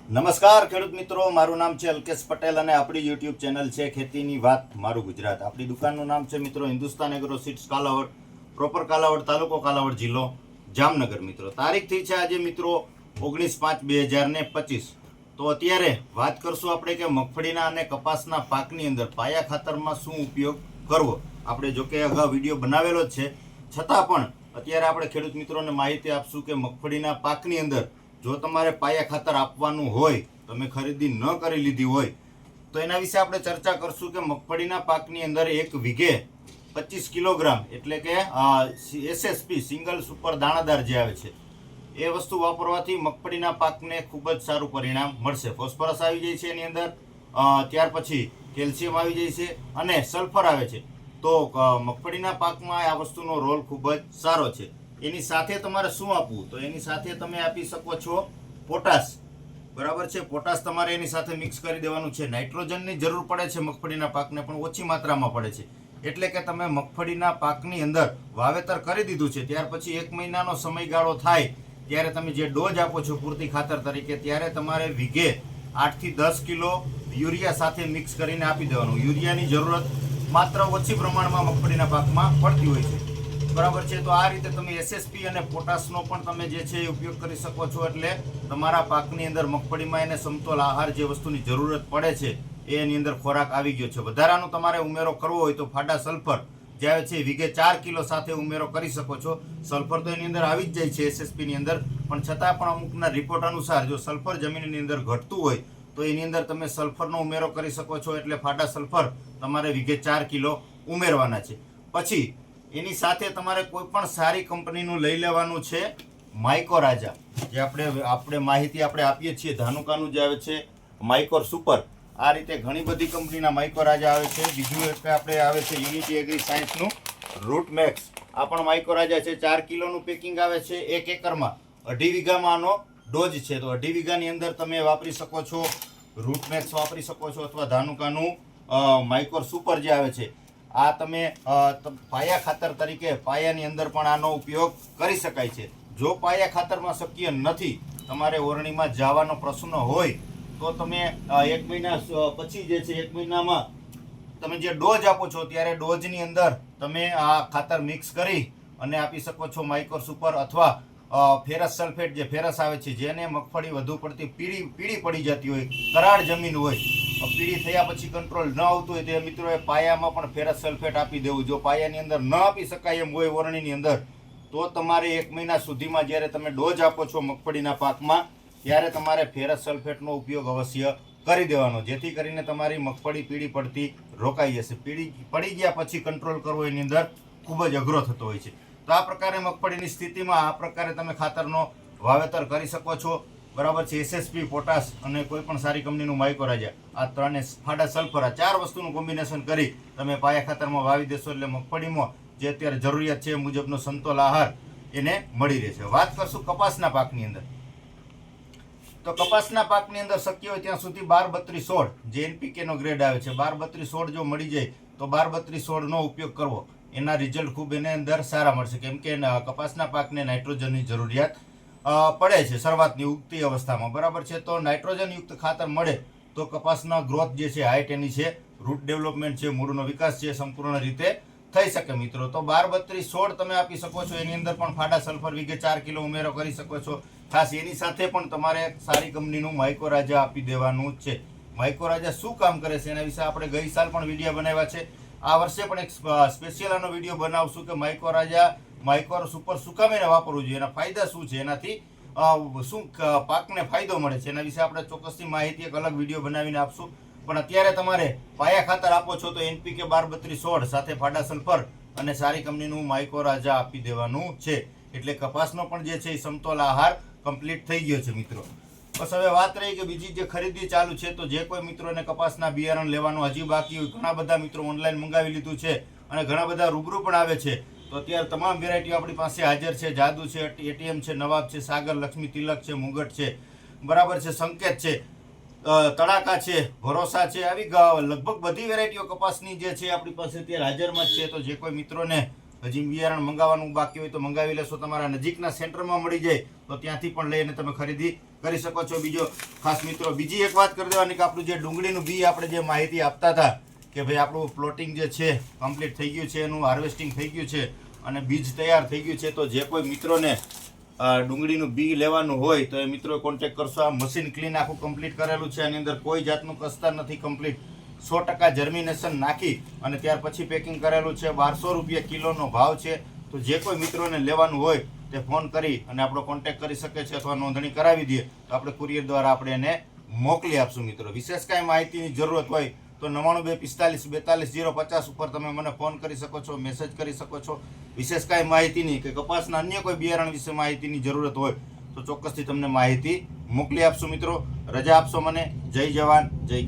નમસ્કાર ખેડૂત મિત્રો, મારું નામ છે અલ્કેશ પટેલ અને આપણી યુટ્યુબ ચેનલ છે ખેતીની વાત મારું ગુજરાત. આપણી દુકાનનું નામ છે મિત્રો Hindustan agro seeds Kalavad, proper Kalavad, તાલુકો કાલાવડ, જિલ્લો જામનગર. મિત્રો તારીખ થઈ છે આજે મિત્રો 19/5/2025. તો અત્યારે વાત કરશું આપણે કે મગફળીના અને કપાસના પાકની અંદર પાયા ખાતરમાં શું ઉપયોગ કરવો. આપણે જો કે અગાઉ વિડીયો બનાવેલો જ છે, છતાં પણ અત્યારે આપણે ખેડૂત મિત્રોને માહિતી આપશું કે મગફળીના પાકની અંદર જો તમારે પાયા ખાતર આપવાનું હોય, તમે ખરીદી ન કરી લીધી હોય તો એના વિશે આપણે ચર્ચા કરશું કે મગફળીના પાકની અંદર 1 વીઘે 25 કિલોગ્રામ એટલે કે એસએસપી સિંગલ સુપર દાણાદાર જે આવે છે એ વસ્તુ વાપરવાથી મગફળીના પાકને ખૂબ જ સારું પરિણામ મળશે. ફોસ્ફરસ આવી જાય છે એની અંદર, ત્યાર પછી કેલ્શિયમ આવી જાય છે અને સલ્ફર આવે છે. તો મગફળીના પાકમાં આ વસ્તુનો રોલ ખૂબ જ સારો છે. એની સાથે તમારે શું આપવું, તો એની સાથે તમે આપી શકો છો પોટાશ. બરાબર છે, પોટાશ તમારે એની સાથે મિક્સ કરી દેવાનું છે. નાઇટ્રોજનની જરૂર પડે છે મગફળીના પાકને, પણ ઓછી માત્રામાં પડે છે. એટલે કે તમે મગફળીના પાકની અંદર વાવેતર કરી દીધું છે, ત્યાર પછી 1 મહિનાનો સમયગાળો થાય ત્યારે તમે જે ડોઝ આપો છો પૂરતી ખાતર તરીકે, ત્યારે તમારે વીઘે 8 થી 10 કિલો યુરિયા સાથે મિક્સ કરીને આપી દેવાનું. યુરિયાની જરૂરત માત્ર ઓછી પ્રમાણમાં મગફળીના પાકમાં પડતી હોય છે. બરાબર છે, તો આ રીતે તમે એસએસપી અને પોટાશનો પણ તમે જે છે એ ઉપયોગ કરી શકો છો. એટલે તમારા પાકની અંદર મગફળીમાં એને સમતોલ આહાર જે વસ્તુની જરૂરત પડે છે એની અંદર ખોરાક આવી ગયો છે. વધારાનો તમારે ઉમેરો કરવો હોય તો ફાડા સલ્ફર જે આવે છે વીઘે 4 કિલો સાથે ઉમેરો કરી શકો છો. સલ્ફર તો એની અંદર આવી જ જાય છે એસએસપીની અંદર, પણ છતાં પણ અમુકના રિપોર્ટ અનુસાર જો સલ્ફર જમીનની અંદર ઘટતું હોય તો એની અંદર તમે સલ્ફરનો ઉમેરો કરી શકો છો. એટલે ફાડા સલ્ફર તમારે વીઘે 4 કિલો ઉમેરવાના છે. પછી એની સાથે તમારે કોઈ પણ સારી કંપનીનું લઈ લેવાનું છે. માઇકો રાજા જે આપણે માહિતી આપણે આપીએ છીએ, ધાનુકાનું જે આવે છે માઇકોર સુપર, આ રીતે ઘણી બધી કંપનીના માઇકો રાજા આવે છે. બીજું એક આપણે આવે છે યુનિટી એગ્રી સાયન્સનું રૂટ મેક્સ, આ પણ માઇકો રાજા છે. 4 કિલોનું પેકિંગ આવે છે 1 એકરમાં. 2.5 વીઘામાં આનો ડોઝ છે, તો 2.5 વીઘાની અંદર તમે વાપરી શકો છો. રૂટ મેક્સ વાપરી શકો છો અથવા ધાનુકાનું માઇકોર સુપર જે આવે છે આ તમે પાયા ખાતર તરીકે પાયાની અંદર પણ આનો ઉપયોગ કરી શકાય છે. જો પાયા ખાતરમાં શક્ય નથી, તમારે ઓરણીમાં જવાનો પ્રશ્ન હોય તો તમે 1 મહિના પછી જે છે 1 મહિનામાં તમે જે ડોઝ આપો છો ત્યારે ડોઝની અંદર તમે આ ખાતર મિક્સ કરી અને આપી શકો છો માઇકોર સુપર અથવા ફેરસ સલ્ફેટ જે ફેરસ આવે છે, જેને મગફળી વધુ પડતી પીળી પડી જતી હોય, કરાળ જમીન હોય, પીળી થયા પછી કંટ્રોલ ન આવતું હોય, તે મિત્રોએ પાયામાં પણ ફેરસ સલ્ફેટ આપી દેવું. જો પાયાની અંદર ન આપી શકાય એમ હોય ઓરણીની અંદર, તો તમારે 1 મહિના સુધીમાં જ્યારે તમે ડોઝ આપો છો મગફળીના પાકમાં ત્યારે તમારે ફેરસ સલ્ફેટનો ઉપયોગ અવશ્ય કરી દેવાનો, જેથી કરીને તમારી મગફળી પીળી પડતી રોકાઈ જશે. પીળી પડી ગયા પછી કંટ્રોલ કરવો એની અંદર ખૂબ જ અઘરો થતો હોય છે. તો આ પ્રકારે મગફળીની સ્થિતિમાં આ પ્રકારે તમે ખાતરનો વાવેતર કરી શકો છો. બરાબર છે, એસએસપી, પોટાશ અને કોઈ પણ સારી કંપનીનું માઇકો રાજા, આ ત્રણે ફાડા સલ્ફર, આ 4 વસ્તુનું કોમ્બિનેશન કરી તમે પાયા ખાતરમાં વાવી દેશો એટલે મગફળીમાં જે અત્યારે જરૂરિયાત છે એ મુજબનો સમતોલ આહાર એને મળી રહેશે. વાત કરશું કપાસના પાકની અંદર. તો કપાસના પાકની અંદર શક્ય હોય ત્યાં સુધી 12-32-16 જે એનપીકેનો ગ્રેડ આવે છે, 12-32-16 જો મળી જાય તો 12-32-16નો ઉપયોગ કરવો. એના રિઝલ્ટ ખૂબ એની અંદર સારા મળશે, કેમ કે કપાસના પાકને નાઇટ્રોજનની જરૂરિયાત પડે છે શરૂઆતની ઉગતી અવસ્થામાં. બરાબર છે, તો નાઇટ્રોજનયુક્ત ખાતર મળે તો કપાસના ગ્રોથ જે છે હાઇટ એની છે, રૂટ ડેવલપમેન્ટ છે, મૂળનો વિકાસ છે સંપૂર્ણ રીતે થઈ શકે મિત્રો. તો 12-32-16 તમે આપી શકો છો. એની અંદર પણ ફાડા સલ્ફર વીઘે 4 કિલો ઉમેરો કરી શકો છો. ખાસ એની સાથે પણ તમારે સારી કંપનીનું માઇકો રાજા આપી દેવાનું છે. માઇકો રાજા શું કામ કરે છે એના વિશે આપણે ગઈ સાલ પણ વિડીયો બનાવ્યા છે. આ વર્ષે પણ એક સ્પેશિયલ આનો વિડીયો બનાવશું કે માઇકો રાજા માઇકોર સુપર શું કામ એને વાપરવું જોઈએ, એના ફાયદા શું છે, એનાથી શું પાકને ફાયદો મળે છે, એના વિશે આપણે ચોક્કસથી માહિતી એક અલગ વિડીયો બનાવીને આપશું. પણ અત્યારે તમારે પાયા ખાતર આપો છો તો એનપીકે 12-32-16 સાથે ફાડા સલ્ફર અને સારી કંપનીનું માઇકો રાજા આપી દેવાનું છે. એટલે કપાસનો પણ જે છે એ સમતોલ આહાર કમ્પ્લીટ થઈ ગયો છે મિત્રો. બસ હવે વાત રહી કે બીજી જે ખરીદી ચાલુ છે, તો જે કોઈ મિત્રોને કપાસના બિયારણ લેવાનું હજી બાકી હોય, ઘણા બધા મિત્રો ઓનલાઈન મંગાવી લીધું છે અને ઘણા બધા રૂબરૂ પણ આવે છે, તો અત્યારે તમામ વેરાયટીઓ આપણી પાસે હાજર છે. જાદુ છે, એટીએમ છે, નવાબ છે, સાગર, લક્ષ્મી, તિલક છે, મુગટ છે, બરાબર છે, સંકેત છે, તડાકા છે, ભરોસા છે, આવી લગભગ બધી વેરાયટીઓ કપાસની જે છે આપણી પાસે અત્યારે હાજરમાં જ છે. તો જે કોઈ મિત્રોને હજી બિયારણ મંગાવવાનું બાકી હોય તો મંગાવી લેશો. તમારા નજીકના સેન્ટરમાં મળી જાય તો ત્યાંથી પણ લઈને તમે ખરીદી કરી શકો છો. બીજો ખાસ મિત્રો બીજી એક વાત કરી દેવાની કે આપણું જે ડુંગળીનું બી આપણે જે માહિતી આપતા હતા કે ભાઈ આપણું પ્લોટિંગ જે છે કમ્પ્લીટ થઈ ગયું છે, એનું હાર્વેસ્ટિંગ થઈ ગયું છે અને બીજ તૈયાર થઈ ગયું છે. તો જે કોઈ મિત્રોને ડુંગળીનું બી લેવાનું હોય તો એ મિત્રો કોન્ટેક્ટ કરશો. આ મશીન ક્લીન આખું કમ્પ્લીટ કરેલું છે, આની અંદર કોઈ જાતનું કસ્તર નથી. કમ્પ્લીટ 100% જર્મિનેશન નાખી અને ત્યાર પછી પેકિંગ કરેલું છે. 1200 રૂપિયા કિલોનો ભાવ છે. તો જે કોઈ મિત્રોને લેવાનું હોય તે ફોન કરી અને આપણો કોન્ટેક્ટ કરી શકે છે અથવા નોંધણી કરાવી દઈએ તો આપણે કુરિયર દ્વારા આપણે એને મોકલી આપશું. મિત્રો વિશેષ કાંઈ માહિતીની જરૂરત હોય તો 9245424050 ઉપર તમે મને ફોન કરી શકો છો, મેસેજ કરી શકો છો. વિશેષ કાંઈ માહિતીની કે કપાસના અન્ય કોઈ બિયારણ વિશે માહિતીની જરૂરત હોય તો ચોક્કસથી તમને માહિતી મોકલી આપશું. મિત્રો રજા આપશો મને. જય જવાન જય કિસાન.